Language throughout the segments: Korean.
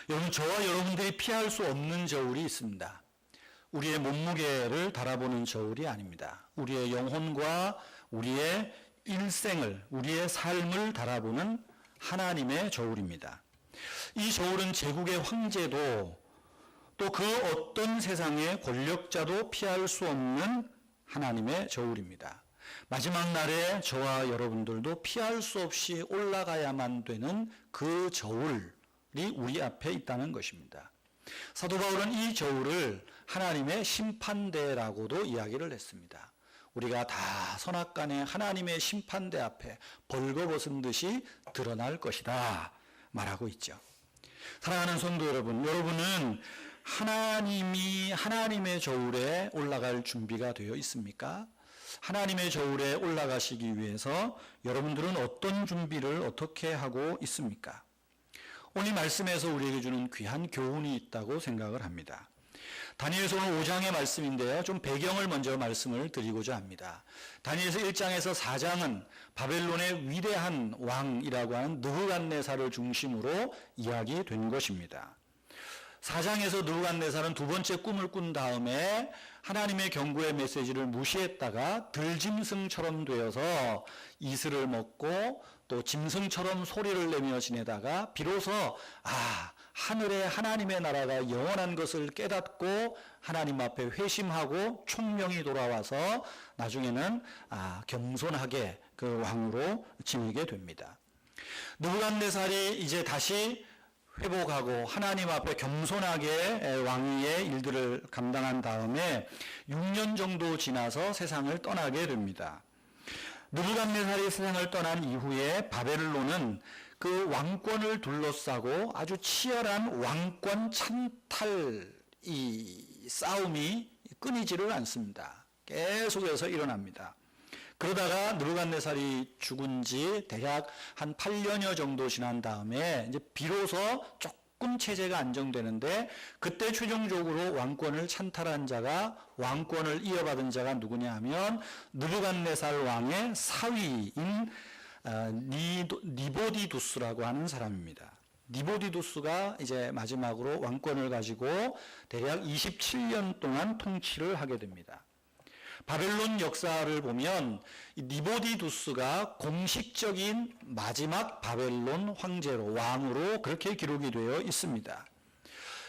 여러분, 저와 여러분들이 피할 수 없는 저울이 있습니다. 우리의 몸무게를 달아보는 저울이 아닙니다. 우리의 영혼과 우리의 일생을, 우리의 삶을 달아보는 하나님의 저울입니다. 이 저울은 제국의 황제도 또 그 어떤 세상의 권력자도 피할 수 없는 하나님의 저울입니다. 마지막 날에 저와 여러분들도 피할 수 없이 올라가야만 되는 그 저울이 우리 앞에 있다는 것입니다. 사도 바울은 이 저울을 하나님의 심판대라고도 이야기를 했습니다. 우리가 다 선악간에 하나님의 심판대 앞에 벌거벗은 듯이 드러날 것이다 말하고 있죠. 사랑하는 성도 여러분, 여러분은 하나님의 저울에 올라갈 준비가 되어 있습니까? 하나님의 저울에 올라가시기 위해서 여러분들은 어떤 준비를 어떻게 하고 있습니까? 오늘 말씀에서 우리에게 주는 귀한 교훈이 있다고 생각을 합니다. 다니엘서 5장의 말씀인데요. 좀 배경을 먼저 말씀을 드리고자 합니다. 다니엘서 1장에서 4장은 바벨론의 위대한 왕이라고 하는 느부갓네살을 중심으로 이야기된 것입니다. 4장에서 느부갓네살은 두 번째 꿈을 꾼 다음에 하나님의 경고의 메시지를 무시했다가 들짐승처럼 되어서 이슬을 먹고 또 짐승처럼 소리를 내며 지내다가 비로소 하늘에 하나님의 나라가 영원한 것을 깨닫고 하나님 앞에 회심하고 총명이 돌아와서 나중에는 겸손하게 그 왕으로 지내게 됩니다. 느부갓네살이 이제 다시 회복하고 하나님 앞에 겸손하게 왕위의 일들을 감당한 다음에 6년 정도 지나서 세상을 떠나게 됩니다. 느부갓네살이 세상을 떠난 이후에 바벨론은 그 왕권을 둘러싸고 아주 치열한 왕권 찬탈 싸움이 끊이지를 않습니다. 계속해서 일어납니다. 그러다가 느부갓네살이 죽은 지 대략 한 8년여 정도 지난 다음에 이제 비로소 조금 체제가 안정되는데 그때 최종적으로 왕권을 찬탈한 자가 왕권을 이어받은 자가 누구냐 하면 느부갓네살 왕의 사위인 니보디두스라고 하는 사람입니다. 니보디두스가 이제 마지막으로 왕권을 가지고 대략 27년 동안 통치를 하게 됩니다. 바벨론 역사를 보면 니보디두스가 공식적인 마지막 바벨론 황제로 왕으로 그렇게 기록이 되어 있습니다.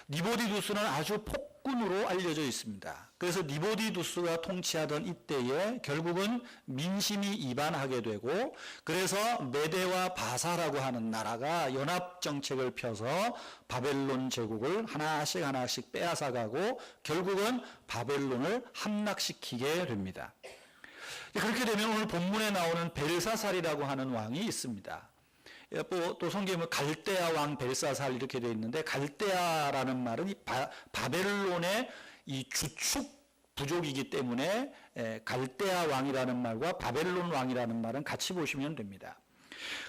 니보디두스는 아주 폭군으로 알려져 있습니다. 그래서 니보디두스가 통치하던 이때에 결국은 민심이 이반하게 되고 그래서 메대와 바사라고 하는 나라가 연합정책을 펴서 바벨론 제국을 하나씩 빼앗아가고 결국은 바벨론을 함락시키게 됩니다. 그렇게 되면 오늘 본문에 나오는 벨사살이라고 하는 왕이 있습니다. 또 성경에 갈대아 왕 벨사살 이렇게 되어 있는데 갈대아라는 말은 바벨론의 이 주축 부족이기 때문에 갈대아 왕이라는 말과 바벨론 왕이라는 말은 같이 보시면 됩니다.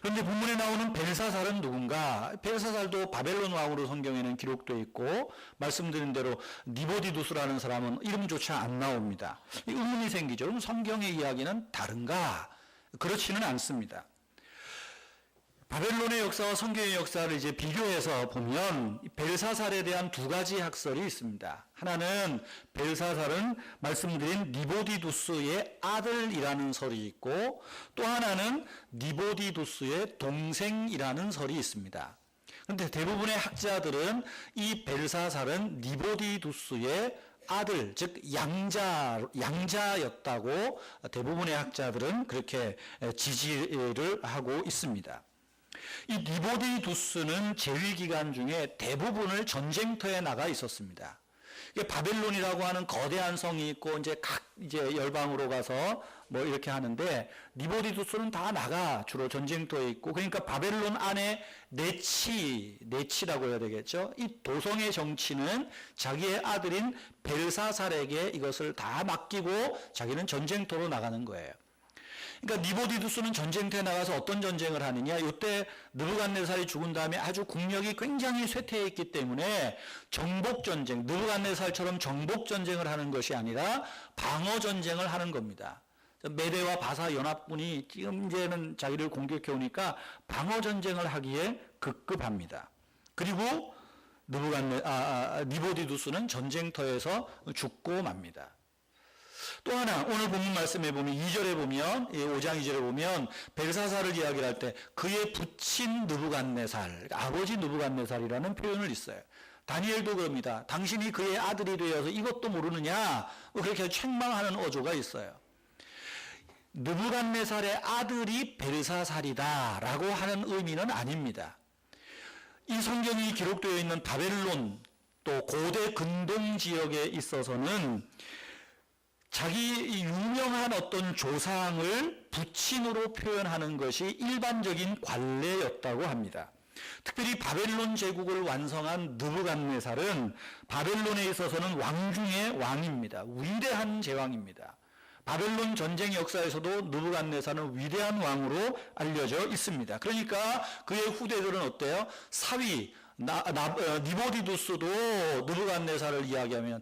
그런데 본문에 나오는 벨사살은 누군가? 벨사살도 바벨론 왕으로 성경에는 기록되어 있고 말씀드린 대로 니보디두스라는 사람은 이름조차 안 나옵니다. 의문이 생기죠. 그럼 성경의 이야기는 다른가? 그렇지는 않습니다. 바벨론의 역사와 성경의 역사를 이제 비교해서 보면 벨사살에 대한 두 가지 학설이 있습니다. 하나는 벨사살은 말씀드린 니보디두스의 아들이라는 설이 있고 또 하나는 니보디두스의 동생이라는 설이 있습니다. 그런데 대부분의 학자들은 이 벨사살은 니보디두스의 아들, 즉 양자였다고 대부분의 학자들은 그렇게 지지를 하고 있습니다. 이 니보디두스는 재위 기간 중에 대부분을 전쟁터에 나가 있었습니다. 바벨론이라고 하는 거대한 성이 있고 이제 열방으로 가서 뭐 이렇게 하는데 니보디두스는 다 나가 주로 전쟁터에 있고 그러니까 바벨론 안에 네치라고 해야 되겠죠. 이 도성의 정치는 자기의 아들인 벨사살에게 이것을 다 맡기고 자기는 전쟁터로 나가는 거예요. 그러니까 니보디두스는 전쟁터에 나가서 어떤 전쟁을 하느냐? 이때 느부갓네살이 죽은 다음에 아주 국력이 굉장히 쇠퇴했기 때문에 정복전쟁, 느부갓네살처럼 정복전쟁을 하는 것이 아니라 방어전쟁을 하는 겁니다. 메대와 바사 연합군이 지금 이제는 자기를 공격해 오니까 방어전쟁을 하기에 급급합니다. 그리고 니보디두스는 전쟁터에서 죽고 맙니다. 또 하나 오늘 본문 말씀에 보면 2절에 보면 5장 2절에 보면 벨사살을 이야기를 할 때 그의 부친 느부갓네살, 아버지 느부갓네살이라는 표현을 있어요. 다니엘도 그럽니다. 당신이 그의 아들이 되어서 이것도 모르느냐, 그렇게 책망하는 어조가 있어요. 느부갓네살의 아들이 벨사살이다라고 하는 의미는 아닙니다. 이 성경이 기록되어 있는 바벨론 또 고대 근동 지역에 있어서는 자기 유명한 어떤 조상을 부친으로 표현하는 것이 일반적인 관례였다고 합니다. 특별히 바벨론 제국을 완성한 느부갓네살은 바벨론에 있어서는 왕 중의 왕입니다. 위대한 제왕입니다. 바벨론 전쟁 역사에서도 느부갓네살은 위대한 왕으로 알려져 있습니다. 그러니까 그의 후대들은 어때요? 사위 니보디두스도 느부갓네살을 이야기하면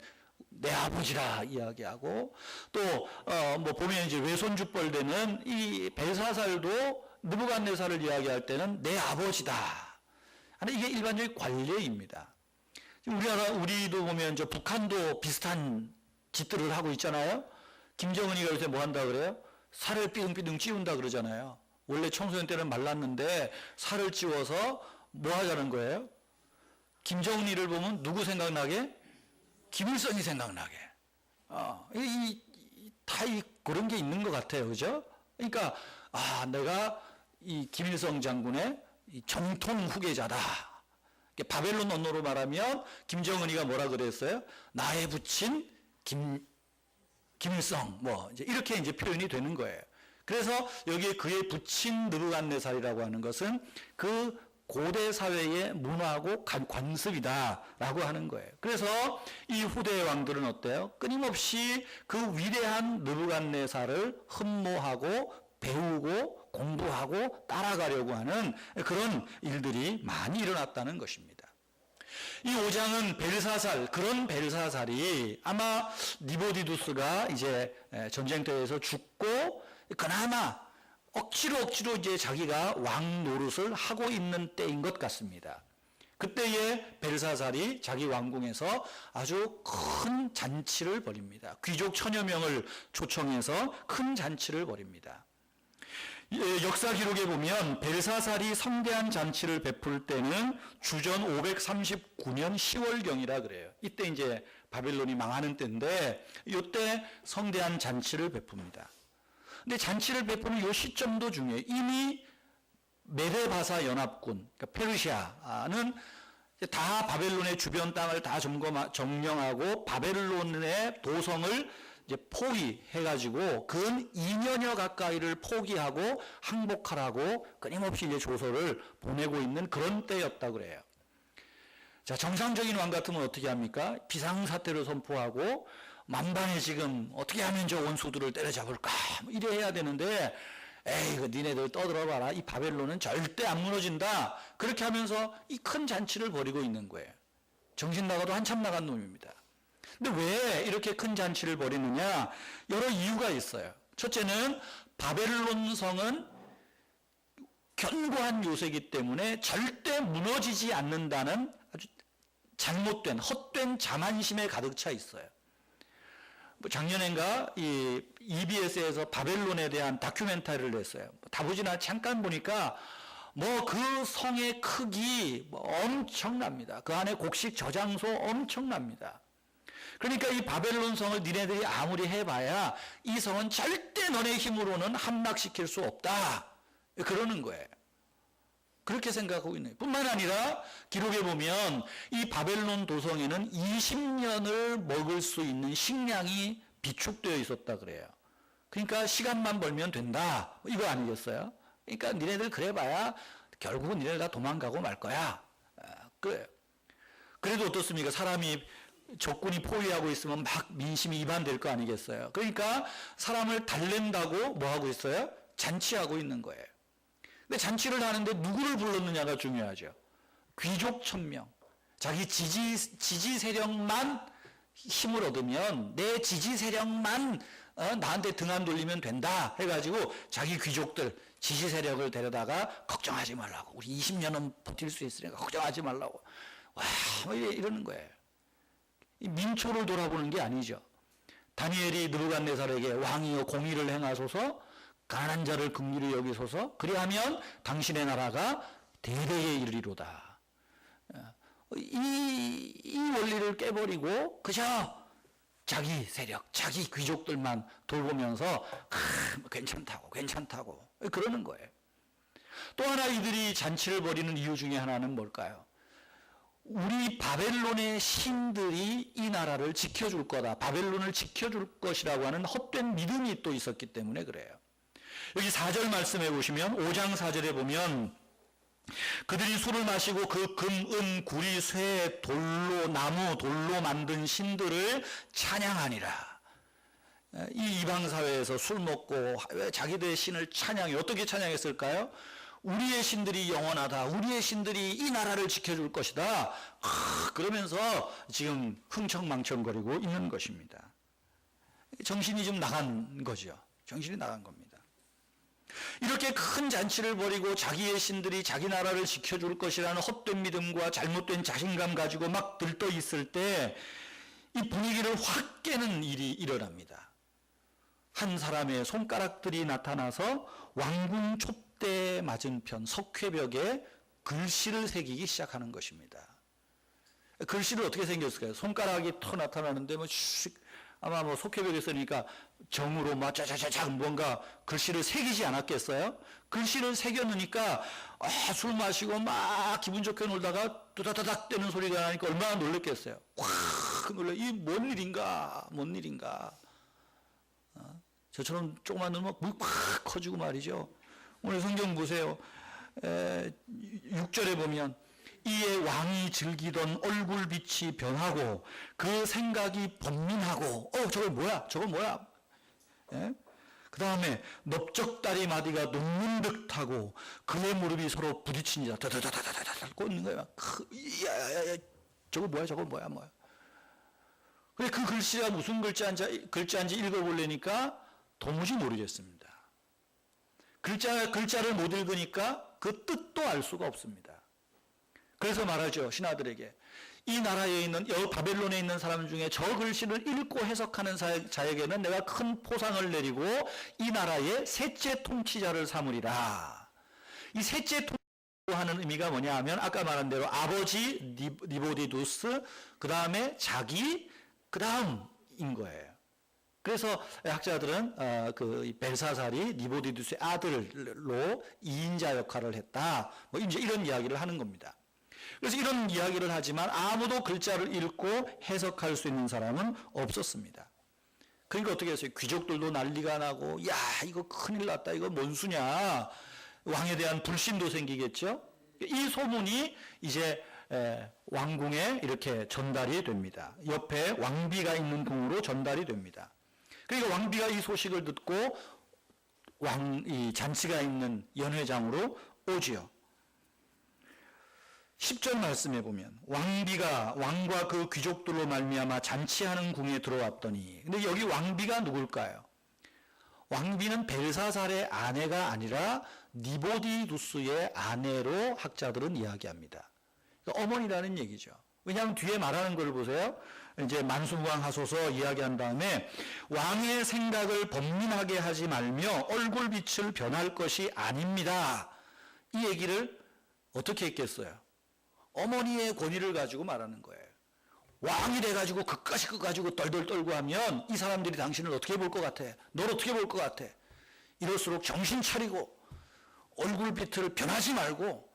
내 아버지라 이야기하고, 또 보면 이제 외손주뻘 되는 이 벨사살도 느부갓네살을 이야기할 때는 내 아버지다. 이게 일반적인 관례입니다. 우리도 보면 북한도 비슷한 짓들을 하고 있잖아요. 김정은이가 요새 뭐 한다 그래요? 살을 삐둥삐둥 찌운다 그러잖아요. 원래 청소년 때는 말랐는데 살을 찌워서 뭐 하자는 거예요? 김정은이를 보면 누구 생각나게? 김일성이 생각나게. 다 그런 게 있는 것 같아요. 그죠? 그러니까, 내가 이 김일성 장군의 이 정통 후계자다. 바벨론 언어로 말하면 김정은이가 뭐라 그랬어요? 나의 부친 김일성, 이제 이렇게 이제 표현이 되는 거예요. 그래서 여기에 그의 부친 느부갓네살이라고 하는 것은 그 고대 사회의 문화하고 관습이다라고 하는 거예요. 그래서 이 후대의 왕들은 어때요? 끊임없이 그 위대한 느부갓네살을 흠모하고 배우고 공부하고 따라가려고 하는 그런 일들이 많이 일어났다는 것입니다. 이 5장은 벨사살, 그런 벨사살이 아마 니보디두스가 이제 전쟁터에서 죽고 그나마 억지로 이제 자기가 왕 노릇을 하고 있는 때인 것 같습니다. 그때에 벨사살이 자기 왕궁에서 아주 큰 잔치를 벌입니다. 귀족 1000여 명을 초청해서 큰 잔치를 벌입니다. 역사 기록에 보면 벨사살이 성대한 잔치를 베풀 때는 주전 539년 10월경이라 그래요. 이때 이제 바벨론이 망하는 때인데 이때 성대한 잔치를 베풉니다. 근데 잔치를 베푸는 이 시점도 중요해요. 이미 메데바사 연합군, 그러니까 페르시아는 다 바벨론의 주변 땅을 다 점령하고 바벨론의 도성을 이제 포위해가지고 근 2년여 가까이를 포기하고 항복하라고 끊임없이 이제 조서를 보내고 있는 그런 때였다 그래요. 자, 정상적인 왕 같으면 어떻게 합니까? 비상사태를 선포하고 만반에 지금 어떻게 하면 저 원수들을 때려잡을까? 이래 해야 되는데, 에이, 니네들 떠들어봐라. 이 바벨론은 절대 안 무너진다. 그렇게 하면서 이 큰 잔치를 벌이고 있는 거예요. 정신 나가도 한참 나간 놈입니다. 근데 왜 이렇게 큰 잔치를 벌이느냐? 여러 이유가 있어요. 첫째는 바벨론 성은 견고한 요새이기 때문에 절대 무너지지 않는다는 아주 잘못된, 헛된 자만심에 가득 차 있어요. 작년엔가 이 EBS에서 바벨론에 대한 다큐멘터리를 냈어요. 다 보진 않아 잠깐 보니까 그 성의 크기 엄청납니다. 그 안에 곡식 저장소 엄청납니다. 그러니까 이 바벨론 성을 니네들이 아무리 해봐야 이 성은 절대 너네 힘으로는 함락시킬 수 없다. 그러는 거예요. 그렇게 생각하고 있는 거예요. 뿐만 아니라 기록에 보면 이 바벨론 도성에는 20년을 먹을 수 있는 식량이 비축되어 있었다 그래요. 그러니까 시간만 벌면 된다. 이거 아니겠어요? 그러니까 니네들 그래봐야 결국은 니네들 다 도망가고 말 거야. 그래요. 그래도 어떻습니까? 사람이 적군이 포위하고 있으면 막 민심이 이반될 거 아니겠어요? 그러니까 사람을 달랜다고 뭐 하고 있어요? 잔치하고 있는 거예요. 근데 잔치를 하는데 누구를 불렀느냐가 중요하죠. 귀족 1000명. 자기 지지 세력만 힘을 얻으면 내 지지 세력만 나한테 등 안 돌리면 된다 해가지고 자기 귀족들 지지 세력을 데려다가 걱정하지 말라고. 우리 20년은 버틸 수 있으니까 걱정하지 말라고. 와, 뭐 이러는 거예요. 이 민초를 돌아보는 게 아니죠. 다니엘이 느부갓네살에게 왕이여 공의를 행하소서, 가난한 자를 긍휼히 여기소서, 그리하면 당신의 나라가 대대에 이르리로다. 이 원리를 깨버리고 그저 자기 세력, 자기 귀족들만 돌보면서 괜찮다고 그러는 거예요. 또 하나 이들이 잔치를 벌이는 이유 중에 하나는 뭘까요? 우리 바벨론의 신들이 이 나라를 지켜줄 거다, 바벨론을 지켜줄 것이라고 하는 헛된 믿음이 또 있었기 때문에 그래요. 여기 4절 말씀해 보시면 5장 4절에 보면 그들이 술을 마시고 그 금, 은, 구리, 쇠, 돌로, 나무, 돌로 만든 신들을 찬양하니라. 이 이방사회에서 술 먹고 자기들의 신을 찬양해. 어떻게 찬양했을까요? 우리의 신들이 영원하다. 우리의 신들이 이 나라를 지켜줄 것이다. 그러면서 지금 흥청망청거리고 있는 것입니다. 정신이 좀 나간 거죠. 정신이 나간 겁니다. 이렇게 큰 잔치를 벌이고 자기의 신들이 자기 나라를 지켜줄 것이라는 헛된 믿음과 잘못된 자신감 가지고 막 들떠 있을 때 이 분위기를 확 깨는 일이 일어납니다. 한 사람의 손가락들이 나타나서 왕궁 촛대 맞은편 석회벽에 글씨를 새기기 시작하는 것입니다. 글씨를 어떻게 생겼을까요? 손가락이 터 나타나는데 아마 석회벽에 쓰니까 정으로 막 짜자자작 뭔가 글씨를 새기지 않았겠어요? 글씨를 새겨놓으니까 술 마시고 막 기분 좋게 놀다가 두다다닥 떼는 소리가 나니까 얼마나 놀랬겠어요? 확 놀래. 이 뭔 일인가? 저처럼 조그만 놈은 확 커지고 말이죠. 오늘 성경 보세요. 6절에 보면 이에 왕이 즐기던 얼굴빛이 변하고 그 생각이 번민하고 저건 뭐야? 예? 그 다음에 넓적다리 마디가 녹는 듯하고 그의 무릎이 서로 부딪히니라 다다다다다다 꽂는 거야. 야야야 저거 뭐야? 그래 그 글씨가 무슨 글자인지 읽어보려니까 도무지 모르겠습니다. 글자를 못 읽으니까 그 뜻도 알 수가 없습니다. 그래서 말하죠, 신하들에게. 이 나라에 있는, 바벨론에 있는 사람 중에 저 글씨를 읽고 해석하는 자에게는 내가 큰 포상을 내리고 이 나라의 셋째 통치자를 삼으리라. 이 셋째 통치자로 하는 의미가 뭐냐 하면 아까 말한 대로 아버지 니보디두스, 그 다음에 자기, 그 다음인 거예요. 그래서 학자들은 그 벨사살이 니보디두스의 아들로 2인자 역할을 했다. 뭐 이제 이런 이야기를 하는 겁니다. 그래서 이런 이야기를 하지만 아무도 글자를 읽고 해석할 수 있는 사람은 없었습니다. 그러니까 어떻게 했어요? 귀족들도 난리가 나고 야 이거 큰일 났다. 이거 뭔 수냐. 왕에 대한 불신도 생기겠죠. 이 소문이 이제 왕궁에 이렇게 전달이 됩니다. 옆에 왕비가 있는 궁으로 전달이 됩니다. 그러니까 왕비가 이 소식을 듣고 이 잔치가 있는 연회장으로 오지요. 10절 말씀해 보면 왕비가 왕과 그 귀족들로 말미암아 잔치하는 궁에 들어왔더니, 근데 여기 왕비가 누굴까요? 왕비는 벨사살의 아내가 아니라 니보디두스의 아내로 학자들은 이야기합니다. 그러니까 어머니라는 얘기죠. 왜냐하면 뒤에 말하는 걸 보세요. 이제 만수무강하소서 이야기한 다음에 왕의 생각을 번민하게 하지 말며 얼굴빛을 변할 것이 아닙니다. 이 얘기를 어떻게 했겠어요? 어머니의 권위를 가지고 말하는 거예요. 왕이 돼가지고 그까짓 거 가지고 덜덜 떨고 하면 이 사람들이 당신을 어떻게 볼 것 같아? 널 어떻게 볼 것 같아? 이럴수록 정신 차리고 얼굴빛을 변하지 말고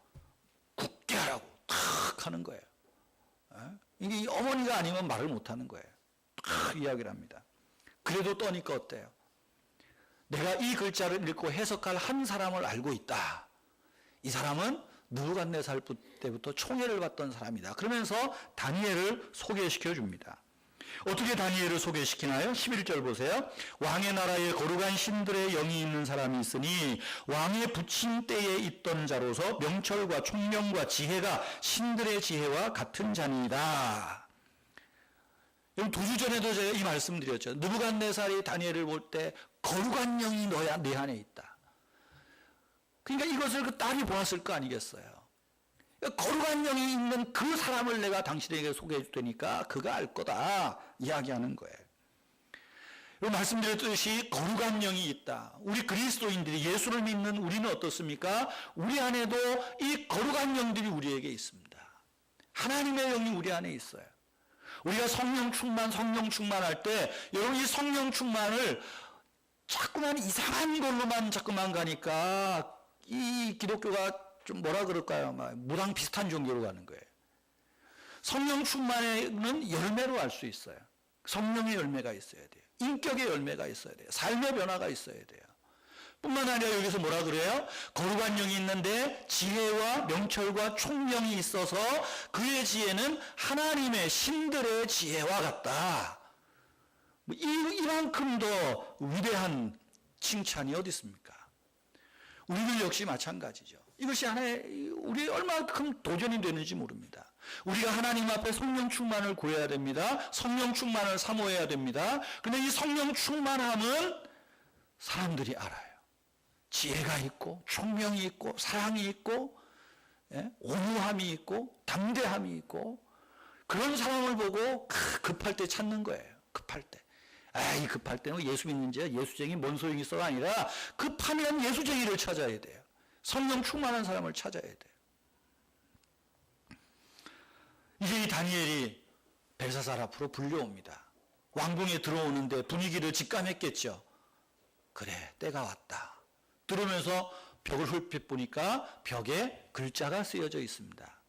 굳게 하라고 탁 하는 거예요. 이게 어머니가 아니면 말을 못하는 거예요. 탁 이야기를 합니다. 그래도 떠니까 어때요? 내가 이 글자를 읽고 해석할 한 사람을 알고 있다. 이 사람은 느부갓네살 때부터 총애를 받던 사람이다. 그러면서 다니엘을 소개시켜 줍니다. 어떻게 다니엘을 소개시키나요? 11절 보세요. 왕의 나라에 거룩한 신들의 영이 있는 사람이 있으니 왕의 부친 때에 있던 자로서 명철과 총명과 지혜가 신들의 지혜와 같은 자니이다. 여러분 2주 전에도 제가 이 말씀 드렸죠. 느부갓네살이 다니엘을 볼 때 거룩한 영이 내 안에 있다. 그러니까 이것을 그 딸이 보았을 거 아니겠어요. 거룩한 영이 있는 그 사람을 내가 당신에게 소개해 줄 테니까 그가 알 거다 이야기하는 거예요. 말씀드렸듯이 거룩한 영이 있다. 우리 그리스도인들이 예수를 믿는 우리는 어떻습니까? 우리 안에도 이 거룩한 영들이 우리에게 있습니다. 하나님의 영이 우리 안에 있어요. 우리가 성령 충만할 때 여러분 이 성령 충만을 자꾸만 이상한 걸로만 자꾸만 가니까 이 기독교가 좀 뭐라 그럴까요? 무당 비슷한 종교로 가는 거예요. 성령 충만에는 열매로 알 수 있어요. 성령의 열매가 있어야 돼요. 인격의 열매가 있어야 돼요. 삶의 변화가 있어야 돼요. 뿐만 아니라 여기서 뭐라 그래요? 거룩한 영이 있는데 지혜와 명철과 총명이 있어서 그의 지혜는 하나님의 신들의 지혜와 같다. 이만큼 더 위대한 칭찬이 어디 있습니까? 우리들 역시 마찬가지죠. 이것이 하나의 우리 얼마큼 도전이 되는지 모릅니다. 우리가 하나님 앞에 성령 충만을 구해야 됩니다. 성령 충만을 사모해야 됩니다. 그런데 이 성령 충만함은 사람들이 알아요. 지혜가 있고 총명이 있고 사랑이 있고 온유함이 있고 담대함이 있고 그런 사람을 보고 급할 때 찾는 거예요. 급할 때. 이 급할 때는 예수 믿는 자 예수쟁이 뭔 소용이 있어가 아니라 급하면 예수쟁이를 찾아야 돼요. 성령 충만한 사람을 찾아야 돼요. 이제 이 다니엘이 벨사살 앞으로 불려옵니다. 왕궁에 들어오는데 분위기를 직감했겠죠. 그래, 때가 왔다. 들으면서 벽을 훌핏 보니까 벽에 글자가 쓰여져 있습니다.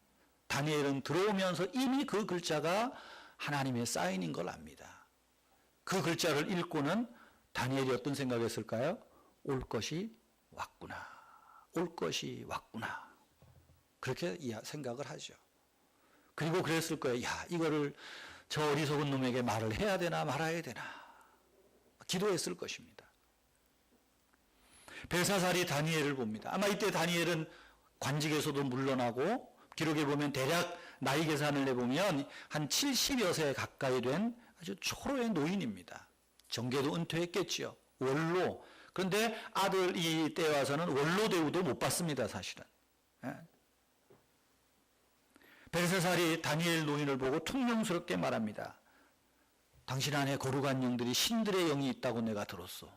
다니엘은 들어오면서 이미 그 글자가 하나님의 사인인 걸 압니다. 그 글자를 읽고는 다니엘이 어떤 생각했을까요? 올 것이 왔구나. 올 것이 왔구나. 그렇게 생각을 하죠. 그리고 그랬을 거예요. 이거를 저 어리석은 놈에게 말을 해야 되나 말아야 되나. 기도했을 것입니다. 벨사살이 다니엘을 봅니다. 아마 이때 다니엘은 관직에서도 물러나고 기록에 보면 대략 나이 계산을 해보면 한 70여 세 가까이 된 아주 초로의 노인입니다. 정계도 은퇴했겠죠. 원로. 그런데 아들 이때 와서는 원로 대우도 못 받습니다. 사실은. 벨사살이 다니엘 노인을 보고 퉁명스럽게 말합니다. 당신 안에 거룩한 영들이 신들의 영이 있다고 내가 들었소.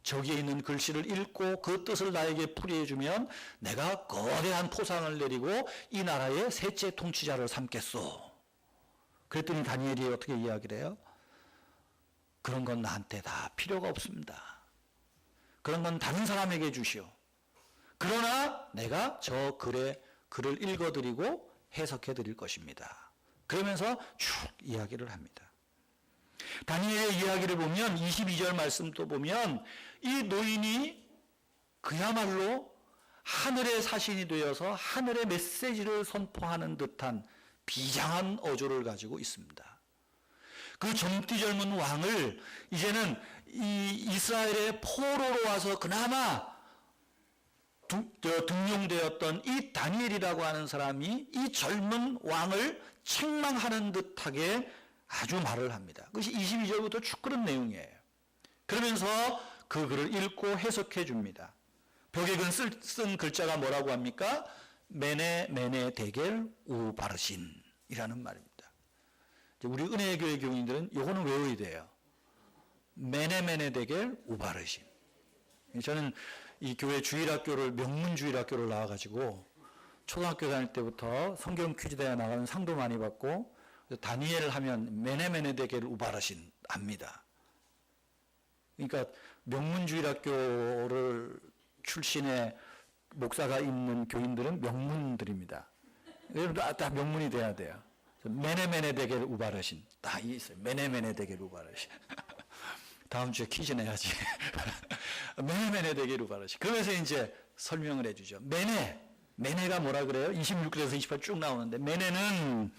저기에 있는 글씨를 읽고 그 뜻을 나에게 풀이해주면 내가 거대한 포상을 내리고 이 나라의 셋째 통치자를 삼겠소. 그랬더니 다니엘이 어떻게 이야기를 해요? 그런 건 나한테 다 필요가 없습니다. 그런 건 다른 사람에게 주시오. 그러나 내가 저 글을 읽어드리고 해석해 드릴 것입니다. 그러면서 쭉 이야기를 합니다. 다니엘의 이야기를 보면 22절 말씀도 보면 이 노인이 그야말로 하늘의 사신이 되어서 하늘의 메시지를 선포하는 듯한 비장한 어조를 가지고 있습니다. 그 젊디 젊은 왕을 이제는 이 이스라엘의 포로로 와서 그나마 등용되었던 이 다니엘이라고 하는 사람이 이 젊은 왕을 책망하는 듯하게 아주 말을 합니다. 그것이 22절부터 쭉 그런 내용이에요. 그러면서 그 글을 읽고 해석해 줍니다. 벽에 쓴 글자가 뭐라고 합니까? 메네 데겔 우바르신이라는 말입니다. 우리 은혜교회 교인들은 요거는 외워야 돼요. 메네 데겔 우바르신. 저는 이 교회 주일학교를 명문주일학교를 나와가지고 초등학교 다닐 때부터 성경 퀴즈 대회 나가면 상도 많이 받고 다니엘 하면 메네 데겔 우바르신 압니다. 그러니까 명문주일학교를 출신의 목사가 있는 교인들은 명문들입니다. 여러분도 다 명문이 돼야 돼요. 메네 데겔 우바르신 딱 있어요. 메네 데겔 우바르신. 다음 주에 퀴즈 내야지. 메네 데겔 우바르신. 그러면서 이제 설명을 해주죠. 메네가 뭐라 그래요? 26절에서 28 쭉 나오는데 메네는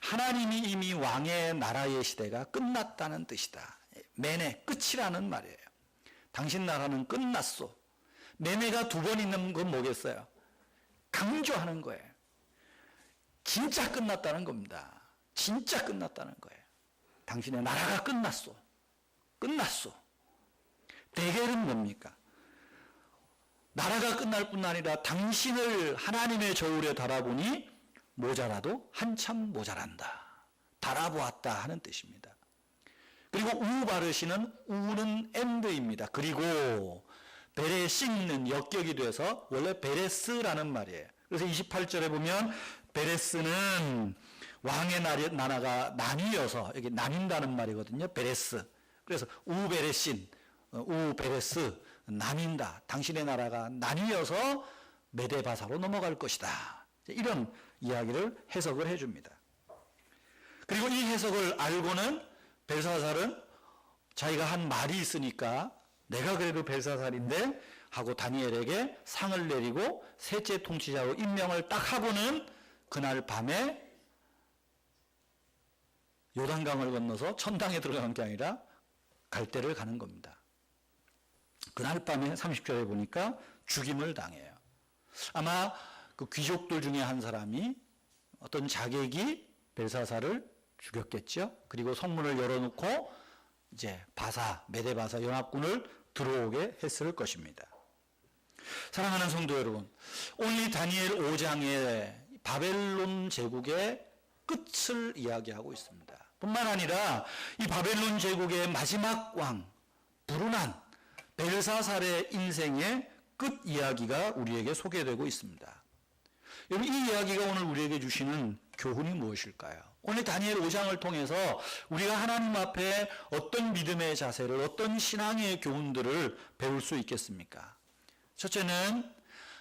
하나님이 이미 왕의 나라의 시대가 끝났다는 뜻이다. 메네 끝이라는 말이에요. 당신 나라는 끝났소. 메네가 두 번 있는 건 뭐겠어요? 강조하는 거예요. 진짜 끝났다는 겁니다. 진짜 끝났다는 거예요. 당신의 나라가 끝났소. 끝났소. 대결은 뭡니까? 나라가 끝날 뿐 아니라 당신을 하나님의 저울에 달아보니 모자라도 한참 모자란다. 달아보았다 하는 뜻입니다. 그리고 우바르시는 우는 엔드입니다. 그리고 베레시는 역격이 돼서 원래 베레스라는 말이에요. 그래서 28절에 보면 베레스는 왕의 나라가 나뉘어서 여기 나뉜다는 말이거든요. 베레스. 그래서 우베레신, 우베레스 나뉜다. 당신의 나라가 나뉘어서 메데바사로 넘어갈 것이다. 이런 이야기를 해석을 해줍니다. 그리고 이 해석을 알고는 벨사살은 자기가 한 말이 있으니까 내가 그래도 벨사살인데 하고 다니엘에게 상을 내리고 셋째 통치자로 임명을 딱 하고는 그날 밤에 요단강을 건너서 천당에 들어가는 게 아니라 갈대를 가는 겁니다. 그날 밤에 30절에 보니까 죽임을 당해요. 아마 그 귀족들 중에 한 사람이 어떤 자객이 벨사살을 죽였겠죠. 그리고 성문을 열어놓고 이제 메데바사 연합군을 들어오게 했을 것입니다. 사랑하는 성도 여러분, 오늘 이 다니엘 5장에 바벨론 제국의 끝을 이야기하고 있습니다. 뿐만 아니라 이 바벨론 제국의 마지막 왕, 불운한 벨사살의 인생의 끝 이야기가 우리에게 소개되고 있습니다. 여러분, 이 이야기가 오늘 우리에게 주시는 교훈이 무엇일까요? 오늘 다니엘 5장을 통해서 우리가 하나님 앞에 어떤 믿음의 자세를, 어떤 신앙의 교훈들을 배울 수 있겠습니까? 첫째는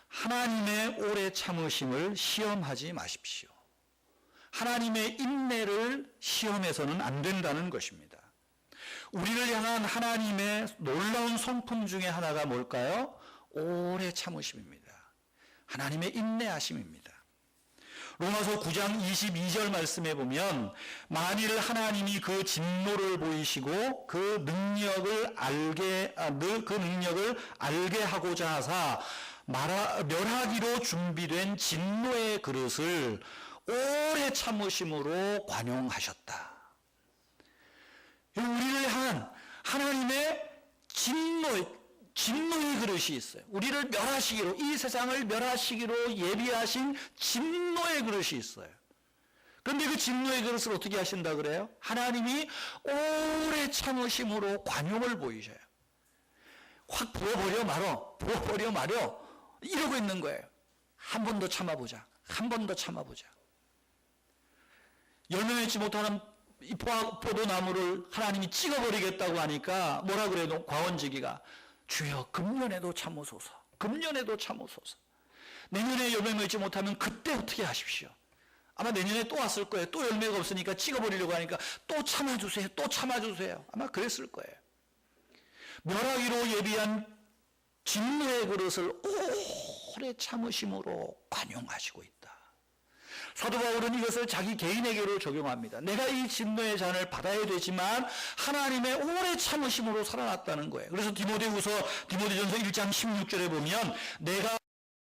하나님의 오래 참으심을 시험하지 마십시오. 하나님의 인내를 시험해서는 안 된다는 것입니다. 우리를 향한 하나님의 놀라운 성품 중에 하나가 뭘까요? 오래 참으심입니다. 하나님의 인내하심입니다. 로마서 9장 22절 말씀에 보면 만일 하나님이 그 진노를 보이시고 그 능력을 알게 하고자 하사 멸하기로 준비된 진노의 그릇을 오래 참으심으로 관용하셨다. 우리를 향한 하나님의 진노의 그릇이 있어요. 우리를 멸하시기로, 이 세상을 멸하시기로 예비하신 진노의 그릇이 있어요. 그런데 그 진노의 그릇을 어떻게 하신다 그래요? 하나님이 오래 참으심으로 관용을 보이셔요. 확 부어버려 말어 이러고 있는 거예요. 한 번 더 참아보자. 한 번 더 참아보자. 열매 맺지 못하는 이 포도나무를 하나님이 찍어버리겠다고 하니까 뭐라 그래도 과원지기가 주여 금년에도 참으소서. 금년에도 참으소서. 내년에 열매 맺지 못하면 그때 어떻게 하십시오. 아마 내년에 또 왔을 거예요. 또 열매가 없으니까 찍어버리려고 하니까 또 참아주세요. 또 참아주세요. 아마 그랬을 거예요. 멸하기로 예비한 진노의 그릇을 오래 참으심으로 관용하시고 있다. 사도 바울은 이것을 자기 개인에게로 적용합니다. 내가 이 진노의 잔을 받아야 되지만 하나님의 오래 참으심으로 살아났다는 거예요. 그래서 디모데전서 1장 16절에 보면 내가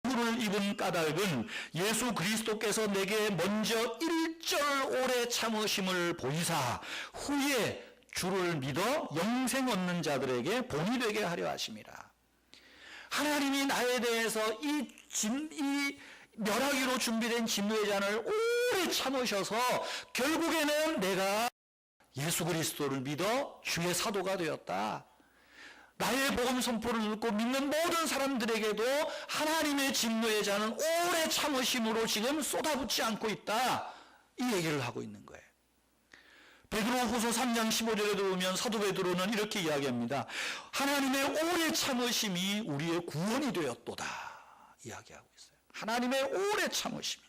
를 입은 까닭은 예수 그리스도께서 내게 먼저 일절 오래 참으심을 보이사 후에 주를 믿어 영생 얻는 자들에게 본이 되게 하려 하심이라. 하나님이 나에 대해서 이 멸하기로 준비된 진노의 잔을 오래 참으셔서 결국에는 내가 예수 그리스도를 믿어 주의 사도가 되었다. 나의 복음 선포를 듣고 믿는 모든 사람들에게도 하나님의 진노의 잔은 오래 참으심으로 지금 쏟아붓지 않고 있다. 이 얘기를 하고 있는 거예요. 베드로후서 3장 15절에도 보면 사도 베드로는 이렇게 이야기합니다. 하나님의 오래 참으심이 우리의 구원이 되었도다. 이야기하고 있어요. 하나님의 오래 참으심.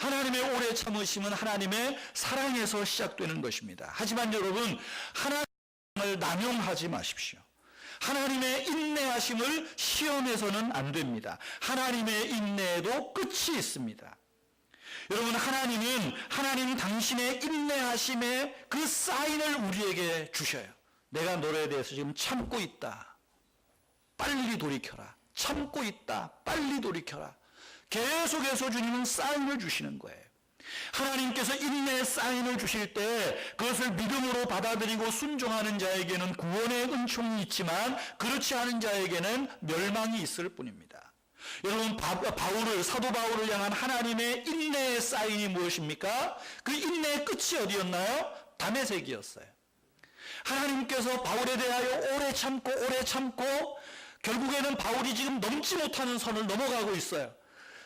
하나님의 오래 참으심은 하나님의 사랑에서 시작되는 것입니다. 하지만 여러분, 하나님을 남용하지 마십시오. 하나님의 인내하심을 시험해서는 안 됩니다. 하나님의 인내에도 끝이 있습니다. 여러분, 하나님 당신의 인내하심의 그 사인을 우리에게 주셔요. 내가 너에 대해서 지금 참고 있다. 빨리 돌이켜라. 참고 있다. 빨리 돌이켜라. 계속해서 주님은 사인을 주시는 거예요. 하나님께서 인내의 사인을 주실 때 그것을 믿음으로 받아들이고 순종하는 자에게는 구원의 은총이 있지만 그렇지 않은 자에게는 멸망이 있을 뿐입니다. 여러분, 사도 바울을 향한 하나님의 인내의 사인이 무엇입니까? 그 인내의 끝이 어디였나요? 다메섹이었어요. 하나님께서 바울에 대하여 오래 참고 결국에는 바울이 지금 넘지 못하는 선을 넘어가고 있어요.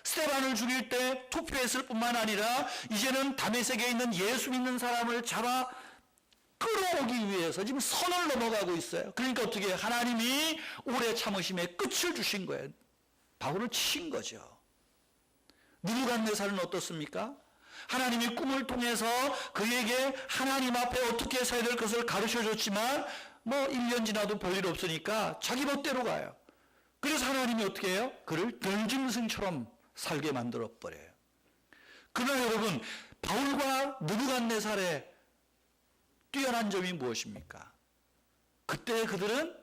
스데반을 죽일 때 투표했을 뿐만 아니라 이제는 다메섹에 있는 예수 믿는 사람을 잡아 끌어오기 위해서 지금 선을 넘어가고 있어요. 그러니까 어떻게 하나님이 오래 참으심의 끝을 주신 거예요. 바울을 친 거죠. 느부갓네살은 어떻습니까? 하나님이 꿈을 통해서 그에게 하나님 앞에 어떻게 서야 될 것을 가르쳐줬지만 1년 지나도 별일 없으니까 자기 멋대로 가요. 그래서 하나님이 어떻게 해요? 그를 들짐승처럼 살게 만들어버려요. 그러나 여러분, 바울과 느부갓네살의 뛰어난 점이 무엇입니까? 그때 그들은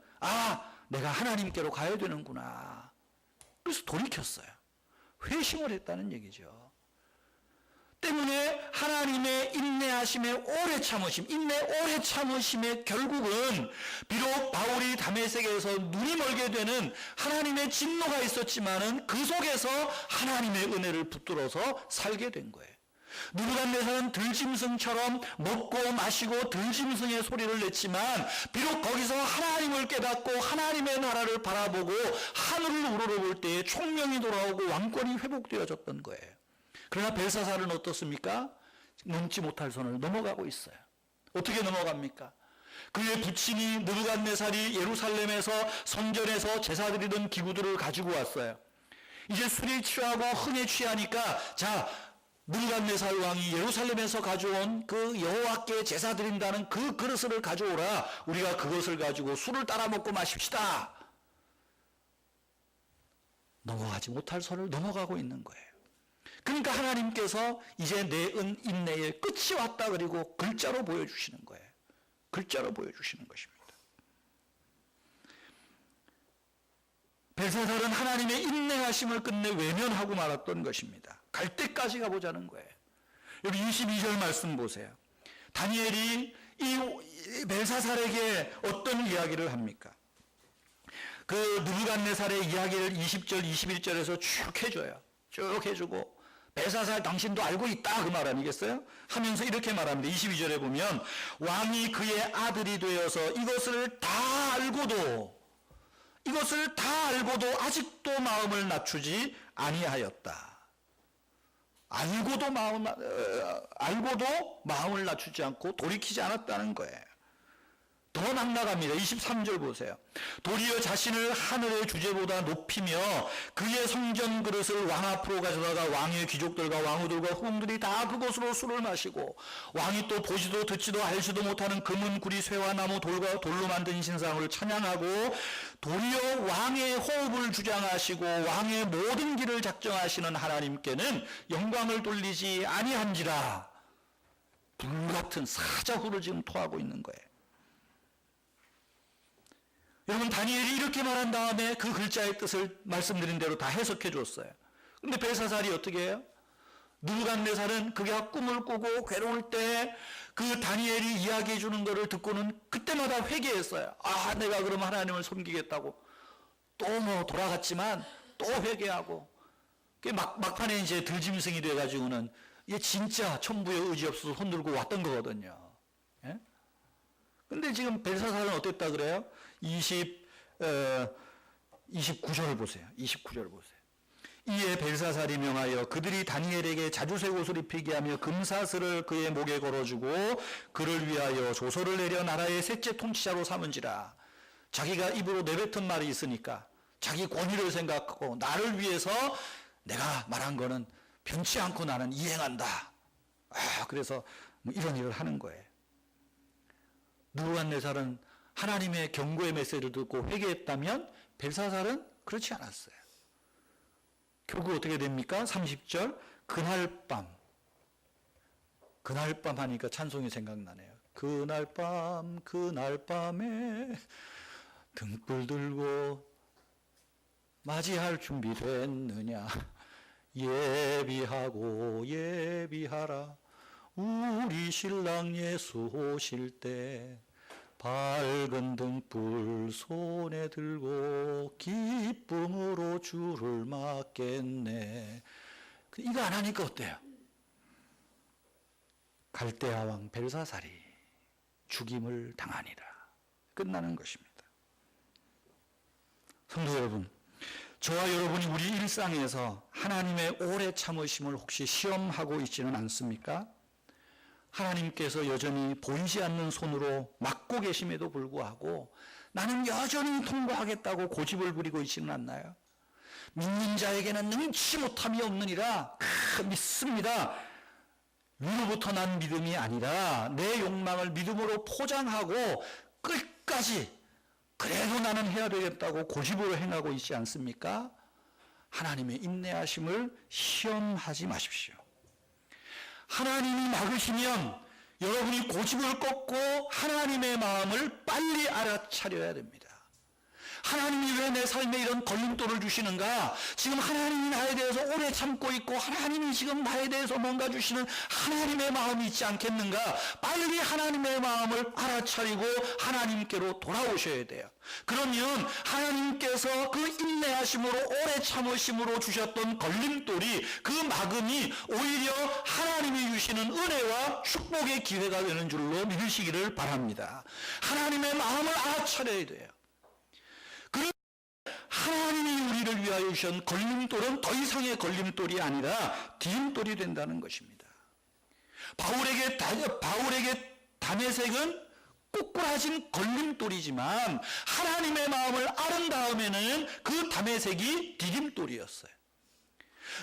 내가 하나님께로 가야 되는구나. 그래서 돌이켰어요. 회심을 했다는 얘기죠. 때문에 하나님의 인내하심의 오래 참으심의 결국은 비록 바울이 다메섹에서 눈이 멀게 되는 하나님의 진노가 있었지만은 그 속에서 하나님의 은혜를 붙들어서 살게 된 거예요. 느부갓네살은 들짐승처럼 먹고 마시고 들짐승의 소리를 냈지만 비록 거기서 하나님을 깨닫고 하나님의 나라를 바라보고 하늘을 우러러볼 때에 총명이 돌아오고 왕권이 회복되어졌던 거예요. 그러나 벨사살은 어떻습니까? 넘지 못할 선을 넘어가고 있어요. 어떻게 넘어갑니까? 그의 부친이 느부갓네살이 예루살렘에서 성전에서 제사드리던 기구들을 가지고 왔어요. 이제 술에 취하고 흥에 취하니까 느부갓네살 왕이 예루살렘에서 가져온 그 여호와께 제사 드린다는 그 그릇을 가져오라. 우리가 그것을 가지고 술을 따라 먹고 마십시다. 넘어가지 못할 선을 넘어가고 있는 거예요. 그러니까 하나님께서 이제 내 인내의 끝이 왔다 그리고 글자로 보여주시는 거예요. 글자로 보여주시는 것입니다. 벨사살은 하나님의 인내하심을 끝내 외면하고 말았던 것입니다. 갈 때까지 가보자는 거예요. 여기 22절 말씀 보세요. 다니엘이 이 벨사살에게 어떤 이야기를 합니까? 그 느부갓네살의 이야기를 20절, 21절에서 쭉 해줘요. 쭉 해주고 벨사살 당신도 알고 있다 그 말 아니겠어요? 하면서 이렇게 말합니다. 22절에 보면 왕이 그의 아들이 되어서 이것을 다 알고도 아직도 마음을 낮추지 아니하였다. 알고도 마음을 낮추지 않고 돌이키지 않았다는 거예요. 더 낙낙합니다. 23절 보세요. 도리어 자신을 하늘의 주제보다 높이며 그의 성전 그릇을 왕 앞으로 가져다가 왕의 귀족들과 왕후들과 후궁들이 다 그곳으로 술을 마시고 왕이 또 보지도 듣지도 알지도 못하는 금은 구리 쇠와 나무 돌과 돌로 만든 신상을 찬양하고 도리어 왕의 호흡을 주장하시고 왕의 모든 길을 작정하시는 하나님께는 영광을 돌리지 아니한지라. 불같은 사자후를 지금 토하고 있는 거예요. 여러분, 다니엘이 이렇게 말한 다음에 그 글자의 뜻을 말씀드린 대로 다 해석해 줬어요. 근데 벨사살이 어떻게 해요? 느부갓네살은 그가 꿈을 꾸고 괴로울 때 그 다니엘이 이야기해 주는 것을 듣고는 그때마다 회개했어요. 내가 그럼 하나님을 섬기겠다고. 또 돌아갔지만 또 회개하고. 막판에 이제 들짐승이 돼가지고는 이게 진짜 천부의 의지 없어서 손들고 왔던 거거든요. 예? 근데 지금 벨사살은 어땠다 그래요? 29절 보세요. 29절 보세요. 이에 벨사살이 명하여 그들이 다니엘에게 자주색 옷을 입히게 하며 금사슬을 그의 목에 걸어주고 그를 위하여 조서를 내려 나라의 셋째 통치자로 삼은지라. 자기가 입으로 내뱉은 말이 있으니까 자기 권위를 생각하고 나를 위해서 내가 말한 거는 변치 않고 나는 이행한다. 그래서 이런 일을 하는 거예요. 느부갓네살은 하나님의 경고의 메시지를 듣고 회개했다면 벨사살은 그렇지 않았어요. 결국 어떻게 됩니까? 30절 그날 밤 하니까 찬송이 생각나네요. 그날 밤에 등불 들고 맞이할 준비 됐느냐 예비하라 우리 신랑 예수 오실 때 밝은 등불 손에 들고 기쁨으로 주를 맞겠네. 이거 안 하니까 어때요? 갈대아 왕 벨사살이 죽임을 당하니라. 끝나는 것입니다. 성도 여러분, 저와 여러분이 우리 일상에서 하나님의 오래 참으심을 혹시 시험하고 있지는 않습니까? 하나님께서 여전히 보이지 않는 손으로 막고 계심에도 불구하고 나는 여전히 통과하겠다고 고집을 부리고 있지는 않나요? 믿는 자에게는 능치 못함이 없느니라. 믿습니다. 위로부터 난 믿음이 아니라 내 욕망을 믿음으로 포장하고 끝까지 그래도 나는 해야 되겠다고 고집으로 행하고 있지 않습니까? 하나님의 인내하심을 시험하지 마십시오. 하나님이 막으시면 여러분이 고집을 꺾고 하나님의 마음을 빨리 알아차려야 됩니다. 하나님이 왜 내 삶에 이런 걸림돌을 주시는가? 지금 하나님이 나에 대해서 오래 참고 있고 하나님이 지금 나에 대해서 뭔가 주시는 하나님의 마음이 있지 않겠는가? 빨리 하나님의 마음을 알아차리고 하나님께로 돌아오셔야 돼요. 그러면 하나님께서 그 인내하심으로 오래 참으심으로 주셨던 걸림돌이 그 막음이 오히려 하나님이 주시는 은혜와 축복의 기회가 되는 줄로 믿으시기를 바랍니다. 하나님의 마음을 알아차려야 돼요. 하나님이 우리를 위하여 주신 걸림돌은 더 이상의 걸림돌이 아니라 디딤돌이 된다는 것입니다. 바울에게 다메섹은 꼬꾸라진 걸림돌이지만 하나님의 마음을 아는 다음에는 그 다메섹이 디딤돌이었어요.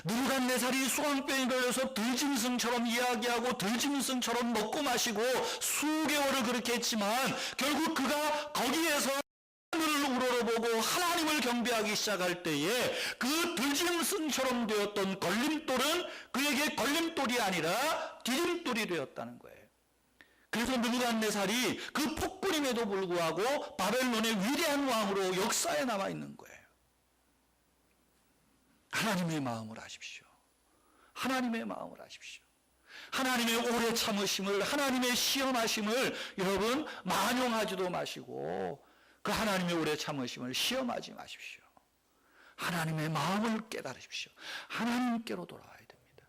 느부갓네살이 수광병에 걸려서 들짐승처럼 이야기하고 들짐승처럼 먹고 마시고 수개월을 그렇게 했지만 결국 그가 거기에서 하늘을 우러러보고 하나님을 경배하기 시작할 때에 그 들짐승처럼 되었던 걸림돌은 그에게 걸림돌이 아니라 디딤돌이 되었다는 거예요. 그래서 느부갓네살이 그 폭군임에도 불구하고 바벨론의 위대한 왕으로 역사에 남아있는 거예요. 하나님의 마음을 아십시오. 하나님의 마음을 아십시오. 하나님의 오래 참으심을, 하나님의 시험하심을 여러분 만용하지도 마시고 그 하나님의 오래 참으심을 시험하지 마십시오. 하나님의 마음을 깨달으십시오. 하나님께로 돌아와야 됩니다.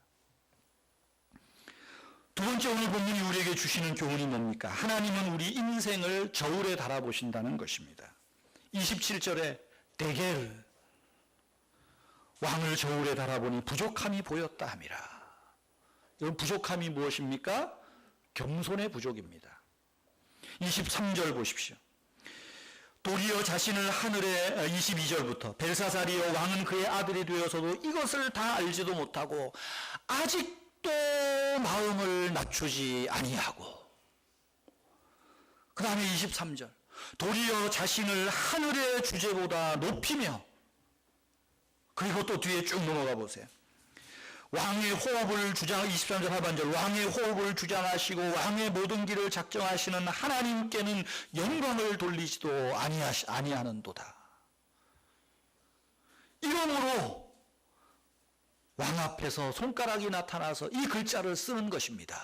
두 번째 오늘 본문이 우리에게 주시는 교훈이 뭡니까? 하나님은 우리 인생을 저울에 달아보신다는 것입니다. 27절에 데게르 왕을 저울에 달아보니 부족함이 보였다 함이라. 이건 부족함이 무엇입니까? 겸손의 부족입니다. 23절 보십시오. 도리어 자신을 하늘에 22절부터 벨사살이여 왕은 그의 아들이 되어서도 이것을 다 알지도 못하고 아직도 마음을 낮추지 아니하고 그 다음에 23절 도리어 자신을 하늘의 주제보다 높이며 그리고 또 뒤에 쭉 넘어가 보세요. 왕의 호흡을 23절 하반절 왕의 호흡을 주장하시고 왕의 모든 길을 작정하시는 하나님께는 영광을 돌리지도 아니하는도다. 이러므로 왕 앞에서 손가락이 나타나서 이 글자를 쓰는 것입니다.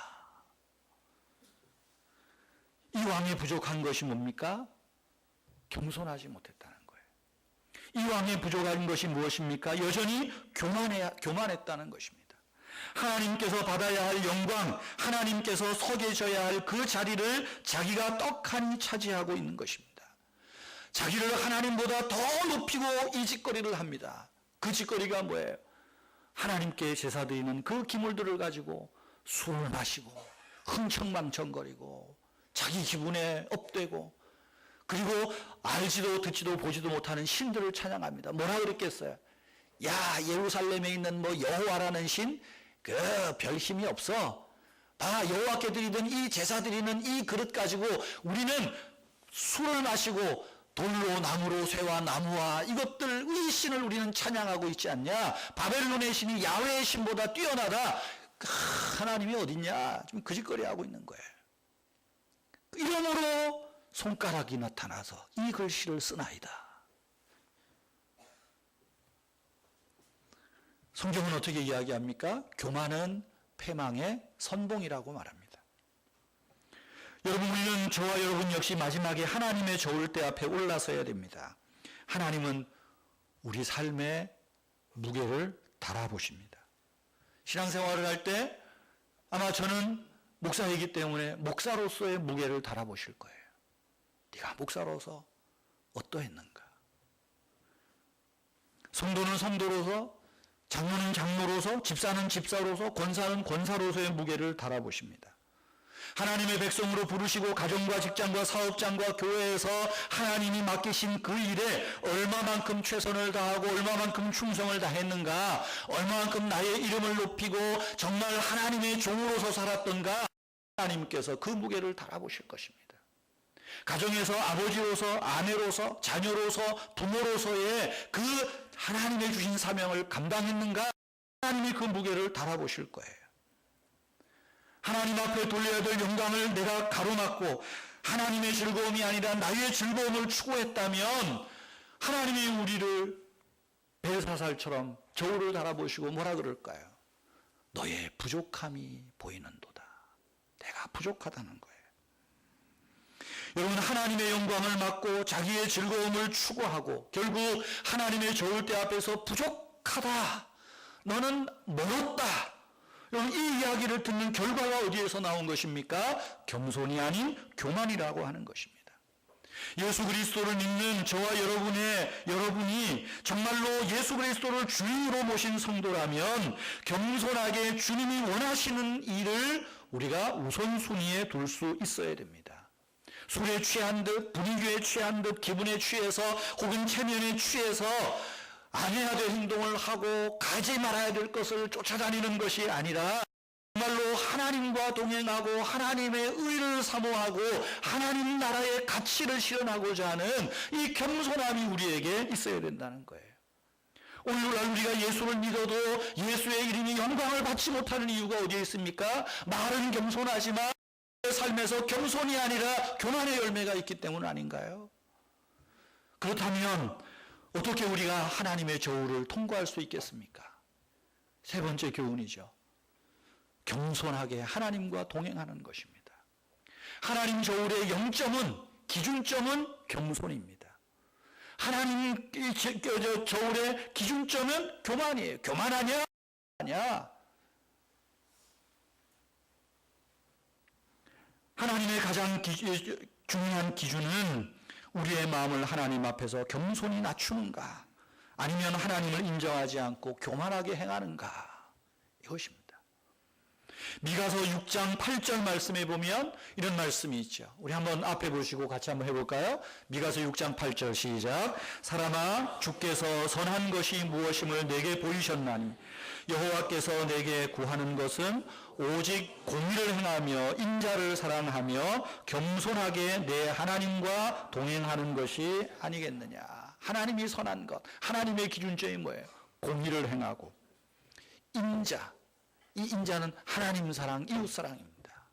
이 왕이 부족한 것이 뭡니까? 겸손하지 못했다는 거예요. 이 왕의 부족한 것이 무엇입니까? 여전히 교만했다는 것입니다. 하나님께서 받아야 할 영광, 하나님께서 서 계셔야 할 그 자리를 자기가 떡하니 차지하고 있는 것입니다. 자기를 하나님보다 더 높이고 이 짓거리를 합니다. 그 짓거리가 뭐예요? 하나님께 제사 드리는 그 기물들을 가지고 술을 마시고 흥청망청거리고 자기 기분에 업되고 그리고 알지도 듣지도 보지도 못하는 신들을 찬양합니다. 뭐라 그랬겠어요? 야, 예루살렘에 있는 뭐 여호와라는 신, 그 별 힘이 없어. 봐, 여호와께 드리던 이 제사 드리는 이 그릇 가지고 우리는 술을 마시고 돌로 나무로 쇠와 나무와 이것들 이 신을 우리는 찬양하고 있지 않냐? 바벨론의 신이 야훼의 신보다 뛰어나다. 하나님이 어딨냐? 좀 그짓거리하고 있는 거예요. 이러므로 손가락이 나타나서 이 글씨를 쓰나이다. 성경은 어떻게 이야기합니까? 교만은 패망의 선봉이라고 말합니다. 여러분, 우리는 저와 여러분 역시 마지막에 하나님의 저울대 앞에 올라서야 됩니다. 하나님은 우리 삶의 무게를 달아보십니다. 신앙생활을 할 때 아마 저는 목사이기 때문에 목사로서의 무게를 달아보실 거예요. 네가 목사로서 어떠했는가? 성도는 성도로서, 장로는 장로로서, 집사는 집사로서, 권사는 권사로서의 무게를 달아보십니다. 하나님의 백성으로 부르시고 가정과 직장과 사업장과 교회에서 하나님이 맡기신 그 일에 얼마만큼 최선을 다하고 얼마만큼 충성을 다했는가, 얼마만큼 나의 이름을 높이고 정말 하나님의 종으로서 살았던가, 하나님께서 그 무게를 달아보실 것입니다. 가정에서 아버지로서, 아내로서, 자녀로서, 부모로서의 그 하나님의 주신 사명을 감당했는가, 하나님이 그 무게를 달아보실 거예요. 하나님 앞에 돌려야 될 영광을 내가 가로막고 하나님의 즐거움이 아니라 나의 즐거움을 추구했다면 하나님이 우리를 벨사살처럼 저울을 달아보시고 뭐라 그럴까요? 너의 부족함이 보이는도다. 내가 부족하다는 거예요. 여러분, 하나님의 영광을 막고 자기의 즐거움을 추구하고 결국 하나님의 저울대 앞에서 부족하다, 너는 멀었다, 이 이야기를 듣는 결과가 어디에서 나온 것입니까? 겸손이 아닌 교만이라고 하는 것입니다. 예수 그리스도를 믿는 저와 여러분이 정말로 예수 그리스도를 주인으로 모신 성도라면 겸손하게 주님이 원하시는 일을 우리가 우선순위에 둘 수 있어야 됩니다. 술에 취한 듯, 분위기에 취한 듯, 기분에 취해서 혹은 체면에 취해서 안 해야 될 행동을 하고 가지 말아야 될 것을 쫓아다니는 것이 아니라 정말로 하나님과 동행하고 하나님의 의를 사모하고 하나님 나라의 가치를 실현하고자 하는 이 겸손함이 우리에게 있어야 된다는 거예요. 오늘날 우리가 예수를 믿어도 예수의 이름이 영광을 받지 못하는 이유가 어디에 있습니까? 말은 겸손하지만 삶에서 겸손이 아니라 교만의 열매가 있기 때문 아닌가요? 그렇다면 어떻게 우리가 하나님의 저울을 통과할 수 있겠습니까? 세 번째 교훈이죠. 겸손하게 하나님과 동행하는 것입니다. 하나님 저울의 기준점은 겸손입니다. 하나님 저울의 기준점은 교만이에요. 교만하냐? 아니야. 하나님의 가장 중요한 기준은 우리의 마음을 하나님 앞에서 겸손히 낮추는가, 아니면 하나님을 인정하지 않고 교만하게 행하는가, 이것입니다. 미가서 6장 8절 말씀에 보면 이런 말씀이 있죠. 우리 한번 앞에 보시고 같이 한번 해볼까요? 미가서 6장 8절 시작. 사람아, 주께서 선한 것이 무엇임을 내게 보이셨나니 여호와께서 내게 구하는 것은 오직 공의를 행하며 인자를 사랑하며 겸손하게 내 하나님과 동행하는 것이 아니겠느냐. 하나님이 선한 것, 하나님의 기준점이 뭐예요? 공의를 행하고 인자. 이 인자는 하나님 사랑, 이웃 사랑입니다.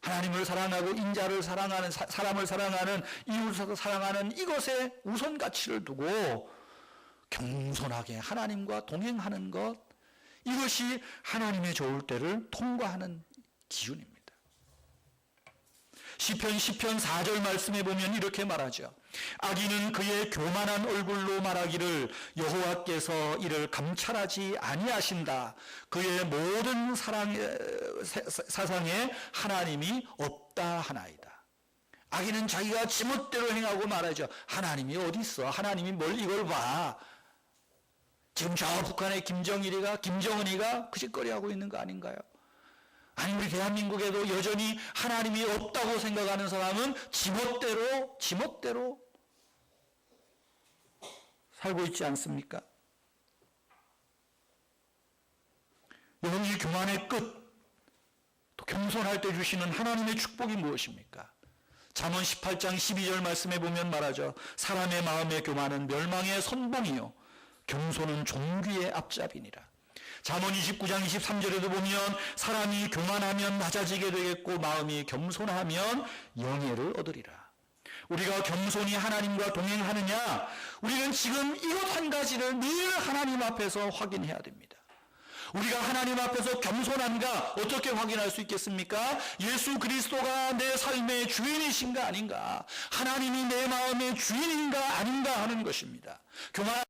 하나님을 사랑하고 인자를 사랑하는, 사람을 사랑하는, 이웃을 사랑하는 이것에 우선 가치를 두고 겸손하게 하나님과 동행하는 것, 이것이 하나님의 저울대를 통과하는 기준입니다. 시편 4절 말씀에 보면 이렇게 말하죠. 악인은 그의 교만한 얼굴로 말하기를 여호와께서 이를 감찰하지 아니하신다. 그의 모든 사상에 하나님이 없다 하나이다. 악인은 자기가 지멋대로 행하고 말하죠. 하나님이 어디 있어? 하나님이 뭘 이걸 봐? 지금 저 북한의 김정은이가 그 짓거리 하고 있는 거 아닌가요? 아니, 우리 대한민국에도 여전히 하나님이 없다고 생각하는 사람은 지멋대로 살고 있지 않습니까? 여러분, 이 교만의 끝, 또 겸손할 때 주시는 하나님의 축복이 무엇입니까? 잠언 18장 12절 말씀에 보면 말하죠. 사람의 마음의 교만은 멸망의 선봉이요 겸손은 존귀의 앞잡이니라. 잠언 29장 23절에도 보면 사람이 교만하면 낮아지게 되겠고 마음이 겸손하면 영예를 얻으리라. 우리가 겸손히 하나님과 동행하느냐? 우리는 지금 이것 한 가지를 늘 하나님 앞에서 확인해야 됩니다. 우리가 하나님 앞에서 겸손한가 어떻게 확인할 수 있겠습니까? 예수 그리스도가 내 삶의 주인이신가 아닌가, 하나님이 내 마음의 주인인가 아닌가 하는 것입니다. 교만한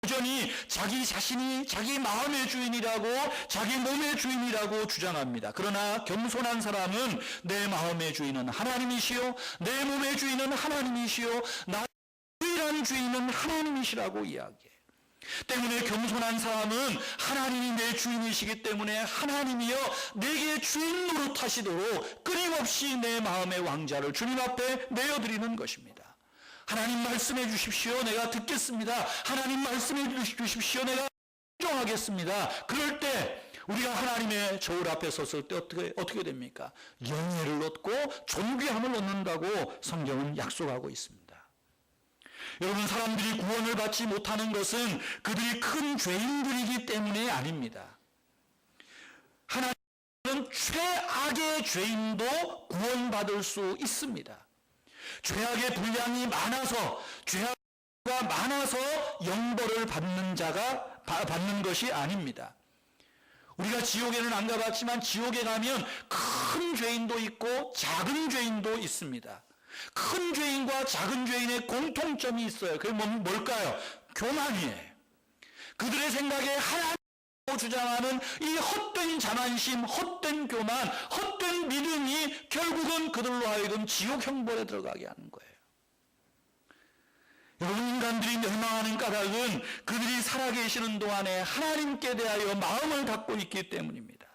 여전히 자기 자신이 자기 마음의 주인이라고, 자기 몸의 주인이라고 주장합니다. 그러나 겸손한 사람은 내 마음의 주인은 하나님이시요, 내 몸의 주인은 하나님이시요, 나의 유일한 주인은 하나님이시라고 이야기해요. 때문에 겸손한 사람은 하나님이 내 주인이시기 때문에 하나님이여 내게 주인 노릇하시도록 끊임없이 내 마음의 왕자를 주님 앞에 내어드리는 것입니다. 하나님 말씀해 주십시오, 내가 듣겠습니다. 하나님 말씀해 주십시오, 내가 순종하겠습니다. 그럴 때 우리가 하나님의 저울 앞에 섰을 때 어떻게 됩니까? 영예를 얻고 존귀함을 얻는다고 성경은 약속하고 있습니다. 여러분, 사람들이 구원을 받지 못하는 것은 그들이 큰 죄인들이기 때문에 아닙니다. 하나님은 최악의 죄인도 구원받을 수 있습니다. 죄악의 분량이 많아서, 죄악가 많아서 영벌을 받는 것이 아닙니다. 우리가 지옥에는 안 가봤지만 지옥에 가면 큰 죄인도 있고 작은 죄인도 있습니다. 큰 죄인과 작은 죄인의 공통점이 있어요. 그게 뭘까요? 교만이에요. 그들의 생각에 하나님이라고 주장하는 이 헛된 자만심, 헛된 교만, 헛된 믿음이 결국은 그들로 하여금 지옥 형벌에 들어가게 하는 거예요. 여러분, 인간들이 멸망하는 까닭은 그들이 살아계시는 동안에 하나님께 대하여 마음을 갖고 있기 때문입니다.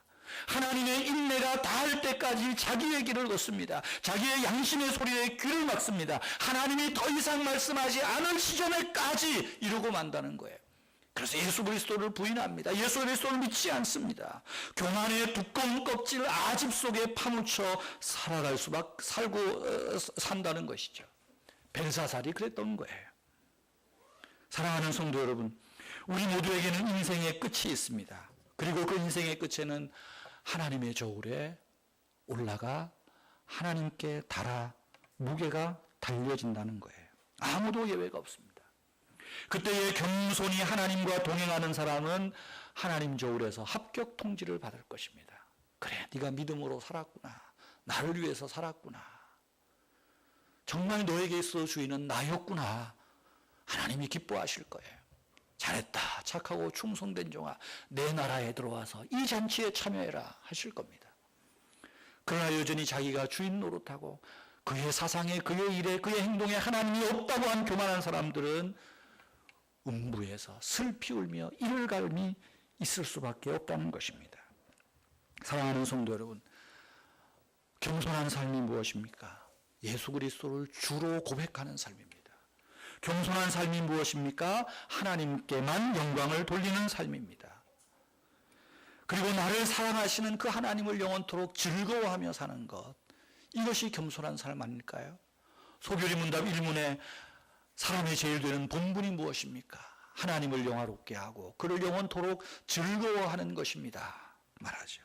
하나님의 인내가 닿을 때까지 자기의 길을 걷습니다. 자기의 양심의 소리에 귀를 막습니다. 하나님이 더 이상 말씀하지 않을 시점에까지 이루고 만다는 거예요. 그래서 예수 그리스도를 부인합니다. 예수 그리스도를 믿지 않습니다. 교만의 두꺼운 껍질 아집 속에 파묻혀 산다는 것이죠. 벨사살이 그랬던 거예요. 사랑하는 성도 여러분, 우리 모두에게는 인생의 끝이 있습니다. 그리고 그 인생의 끝에는 하나님의 저울에 올라가 하나님께 달아 무게가 달려진다는 거예요. 아무도 예외가 없습니다. 그때에 겸손히 하나님과 동행하는 사람은 하나님 저울에서 합격 통지를 받을 것입니다. 그래, 네가 믿음으로 살았구나. 나를 위해서 살았구나. 정말 너에게 있어 주인은 나였구나. 하나님이 기뻐하실 거예요. 잘했다, 착하고 충성된 종아, 내 나라에 들어와서 이 잔치에 참여해라 하실 겁니다. 그러나 여전히 자기가 주인 노릇하고 그의 사상에, 그의 일에, 그의 행동에 하나님이 없다고 한 교만한 사람들은 음부에서 슬피 울며 이를 갈미 있을 수밖에 없다는 것입니다. 사랑하는 성도 여러분, 겸손한 삶이 무엇입니까? 예수 그리스도를 주로 고백하는 삶입니다. 겸손한 삶이 무엇입니까? 하나님께만 영광을 돌리는 삶입니다. 그리고 나를 사랑하시는 그 하나님을 영원토록 즐거워하며 사는 것, 이것이 겸손한 삶 아닐까요? 소교리 문답 1문에 사람의 제일 되는 본분이 무엇입니까? 하나님을 영화롭게 하고 그를 영원토록 즐거워하는 것입니다 말하죠.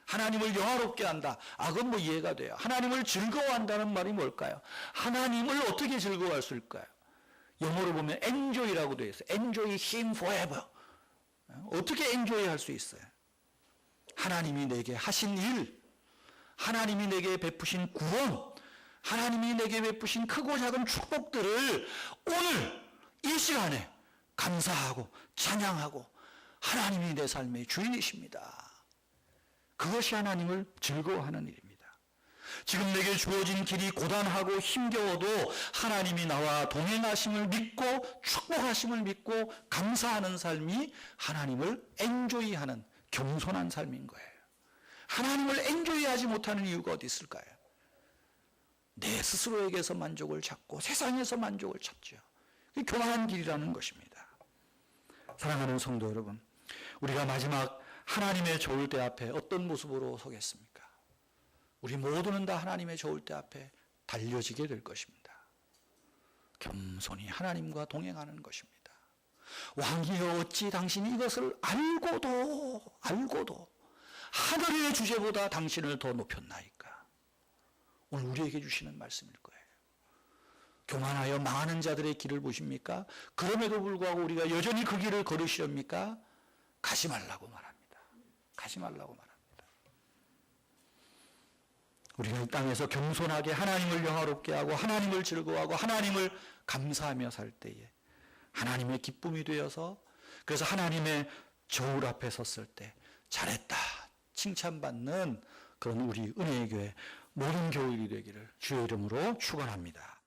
하나님을 영화롭게 한다. 그건 뭐 이해가 돼요. 하나님을 즐거워한다는 말이 뭘까요? 하나님을 어떻게 즐거워할 수 있을까요? 영어로 보면 enjoy라고 되어 있어요. enjoy him forever. 어떻게 enjoy 할 수 있어요? 하나님이 내게 하신 일, 하나님이 내게 베푸신 구원, 하나님이 내게 베푸신 크고 작은 축복들을 오늘 이 시간에 감사하고 찬양하고 하나님이 내 삶의 주인이십니다. 그것이 하나님을 즐거워하는 일입니다. 지금 내게 주어진 길이 고단하고 힘겨워도 하나님이 나와 동행하심을 믿고 축복하심을 믿고 감사하는 삶이 하나님을 엔조이하는 겸손한 삶인 거예요. 하나님을 엔조이하지 못하는 이유가 어디 있을까요? 내 스스로에게서 만족을 찾고 세상에서 만족을 찾죠. 그게 교만한 길이라는 것입니다. 사랑하는 성도 여러분, 우리가 마지막 하나님의 저울대 앞에 어떤 모습으로 서겠습니까? 우리 모두는 다 하나님의 저울대 앞에 달려지게 될 것입니다. 겸손히 하나님과 동행하는 것입니다. 왕이여, 어찌 당신이 이것을 알고도 하늘의 주제보다 당신을 더 높였나이까? 오늘 우리에게 주시는 말씀일 거예요. 교만하여 망하는 자들의 길을 보십니까? 그럼에도 불구하고 우리가 여전히 그 길을 걸으시렵니까? 가지 말라고 말합니다. 가지 말라고 말합니다. 우리가 이 땅에서 겸손하게 하나님을 영화롭게 하고 하나님을 즐거워하고 하나님을 감사하며 살 때에 하나님의 기쁨이 되어서, 그래서 하나님의 저울 앞에 섰을 때 잘했다 칭찬받는 그런 우리 은혜의 교회 모든 교회들이 되기를 주의 이름으로 축원합니다.